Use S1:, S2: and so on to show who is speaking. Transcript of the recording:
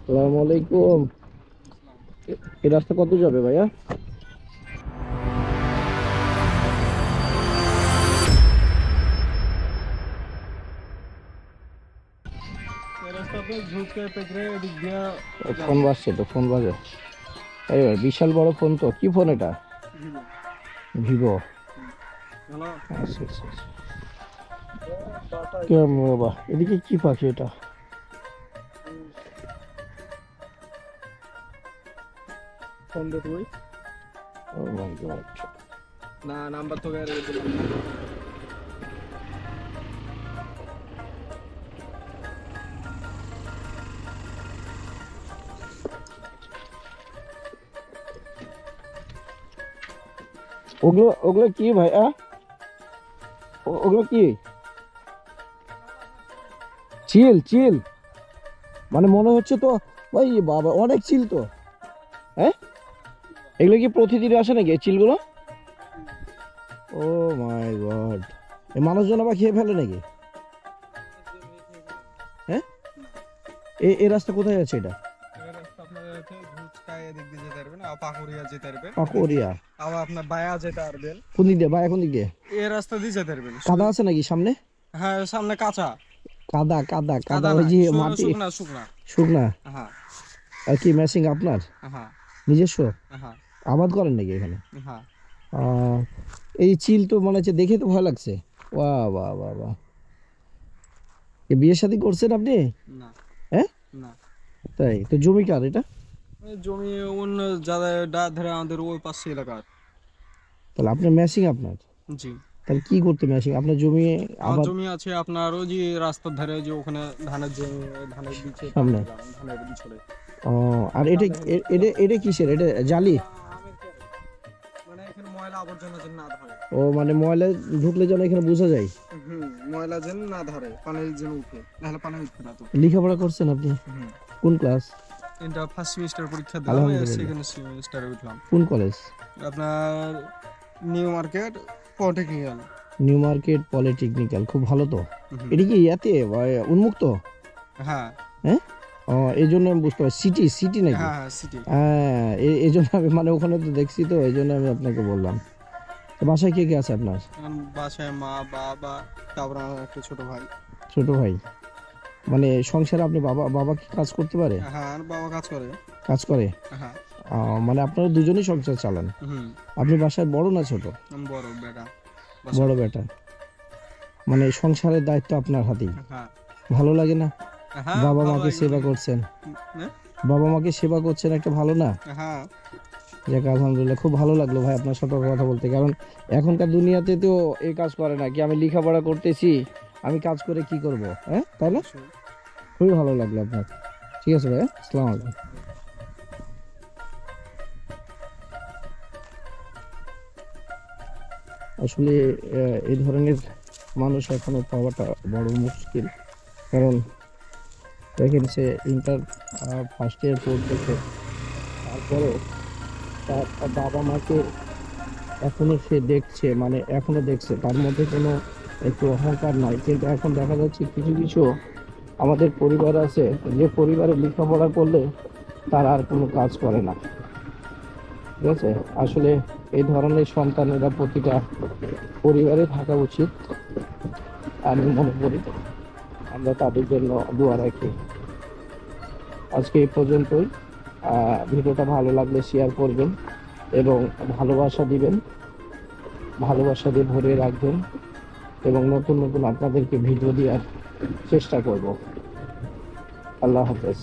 S1: আসসালামু আলাইকুম। এই রাস্তা কত যাবে ভাইয়া? ফোন বাজছে তো, ফোন বাজে। এবার বিশাল বড় ফোন, তো কি ফোন এটা? ভিভো। আচ্ছা আচ্ছা আচ্ছা। কেমন বাবা, এদিকে কি পাখি এটা? ও মাই গড।
S2: না নাম্বার তো বের দিলাম না।
S1: ওগুলো ওগুলো কি ভাইয়া? ওগুলো কি? চিল চিল? মানে মনে হচ্ছে তো ভাই, বাবা অনেক চিল তো। হ্যাঁ, এগুলো কি প্রতিদিন আসে নাকি এই চিলগুলো? ও মাই গড, এই মানুষজন আবার খেয়ে ফেলে নাকি? হ্যাঁ, এই রাস্তা কোথায় আছে এটা?
S2: এই রাস্তা আপনার আছে ভুজকায় এদিক দিয়ে যেতে পারবেন আর পাকুড়িয়া যেতে পারবেন।
S1: পাকুড়িয়া?
S2: আবার আপনার বায়া যেতে পারবেন।
S1: কোন দিক দিয়ে ভাইয়া, কোন দিক দিয়ে?
S2: এই রাস্তা দিয়ে যেতে পারবেন।
S1: কাদা আছে নাকি সামনে?
S2: হ্যাঁ সামনে কাঁচা।
S1: কাদা কাদা কাদা,
S2: কাদা
S1: ওই
S2: না,
S1: যে মাটি
S2: শুকনা শুকনা।
S1: শুকনা?
S2: হ্যাঁ
S1: আর কি মেশিং আপনার
S2: হ্যাঁ
S1: নিজস্ব?
S2: হ্যাঁ
S1: আবাদ করেন নাকি এখানে?
S2: হ্যাঁ।
S1: আহ, এই চিল তো মনে হচ্ছে, দেখে তো ভয় লাগছে। বাহ বাহ বাহ বাহ। বিয়ে শাদী করছেন আপনি?
S2: না
S1: হ্যাঁ,
S2: না,
S1: তাই তো। জমি কার এটা?
S2: এই জমি অন্য যারা ধরে আমাদের ওই পাশে এলাকার।
S1: তাহলে আপনার মেশিং আপনার?
S2: জি,
S1: তাহলে কি করতে মেশিং আপনার জমি?
S2: আমার
S1: আবাদ
S2: জমি আছে আপনার ওই যে রাস্তার ধারে, যে ওখানে ধানের জমি, ধানের বিচে
S1: সামনে?
S2: ধানের বিচড়ে।
S1: ও, আর এটা এটা এটা কিসের? এটা জালি?
S2: মানে এখানে ময়লা আবর্জনা যেন না ধরে।
S1: ও মানে ময়লা ঢুকলে যেন এখানে বোঝা যায়।
S2: ময়লা যেন না ধরে, পানি যেন উঠে, নাহলে পানি উঠবে না তো।
S1: লেখাপড়া করছেন আপনি?
S2: হুম।
S1: কোন ক্লাস?
S2: এটা ফার্স্ট সেমিস্টার পরীক্ষা দিলাম,
S1: আলহামদুলিল্লাহ।
S2: সেকেন্ড সেমিস্টারে উঠলাম।
S1: কোন কলেজ?
S2: আপনার new market polytechnical.
S1: New market polytechnical, খুব ভালো তো।
S2: হুম।
S1: এটা কি ইয়াতে উন্মুক্ত?
S2: হ্যাঁ
S1: হ্যাঁ, ও এই জন্য আমি বুঝতে পারছি, সিটি সিটি নাকি?
S2: হ্যাঁ হ্যাঁ সিটি।
S1: হ্যাঁ, এই জন্য আমি মানে ওখানে তো দেখছি, তো এই জন্য আমি আপনাকে বললাম। তো বাসায় কে কে আছে আপনার?
S2: বাসায় মা বাবা, তারপর আমার একটা ছোট ভাই।
S1: ছোট ভাই? মানে সংসারে আপনি বাবা বাবা কি কাজ করতে পারে?
S2: হ্যাঁ আর বাবা কাজ করে।
S1: কাজ করে?
S2: হ্যাঁ।
S1: মানে আপনারা দুজনেই সংসার চালান?
S2: হুম।
S1: আপনি বাসায় বড় না ছোট?
S2: আমি বড় বেটা।
S1: বড় বেটা। মানে সংসারের দায়িত্ব আপনার হাতেই।
S2: হ্যাঁ
S1: ভালো লাগে না?
S2: হ্যাঁ
S1: বাবা
S2: ভালো
S1: মাকে
S2: লাগে।
S1: সেবা করছেন,
S2: হ্যাঁ
S1: বাবা মাকে সেবা করছেন, একটা ভালো না?
S2: হ্যাঁ।
S1: যাক আলহামদুলিল্লাহ, খুব ভালো লাগলো ভাই আপনার সাথে কথা বলতে। কারণ এখনকার দুনিয়াতে তো এই কাজ করে না কি, আমি লেখাপড়া করতেছি, আমি কাজ করে কি করব? হ্যাঁ, তাই না? খুবই ভালো লাগলো আপনার। ঠিক আছে ভাই, আসসালামু আলাইকুম। আসলে এই ধরনের মানুষ এখনো পাওয়াটা বড় মুশকিল। কারণ দেখেন, সে ইন্টার ফার্স্ট ইয়ার পড়তেছে, তারপরে তার বাবা মাকে এখনো সে দেখছে, মানে এখনো দেখছে, তার মধ্যে কোনো একটু অহংকার নাই। কিন্তু এখন দেখা যাচ্ছে কিছু কিছু আমাদের পরিবার আছে, যে পরিবারে লেখাপড়া করলে তারা আর কোনো কাজ করে না। ঠিক আছে, আসলে এই ধরনের সন্তানেরা প্রতিটা পরিবারে থাকা উচিত, আমি মনে করি। আমরা তাদের জন্য দোয়া রাখি। আজকে এই পর্যন্তই। ভিডিওটা ভালো লাগলে শেয়ার করবেন এবং ভালোবাসা দিবেন, ভালোবাসা দিয়ে ভরিয়ে রাখবেন, এবং নতুন নতুন আপনাদেরকে ভিডিও দেওয়ার চেষ্টা করব। আল্লাহ হাফেজ।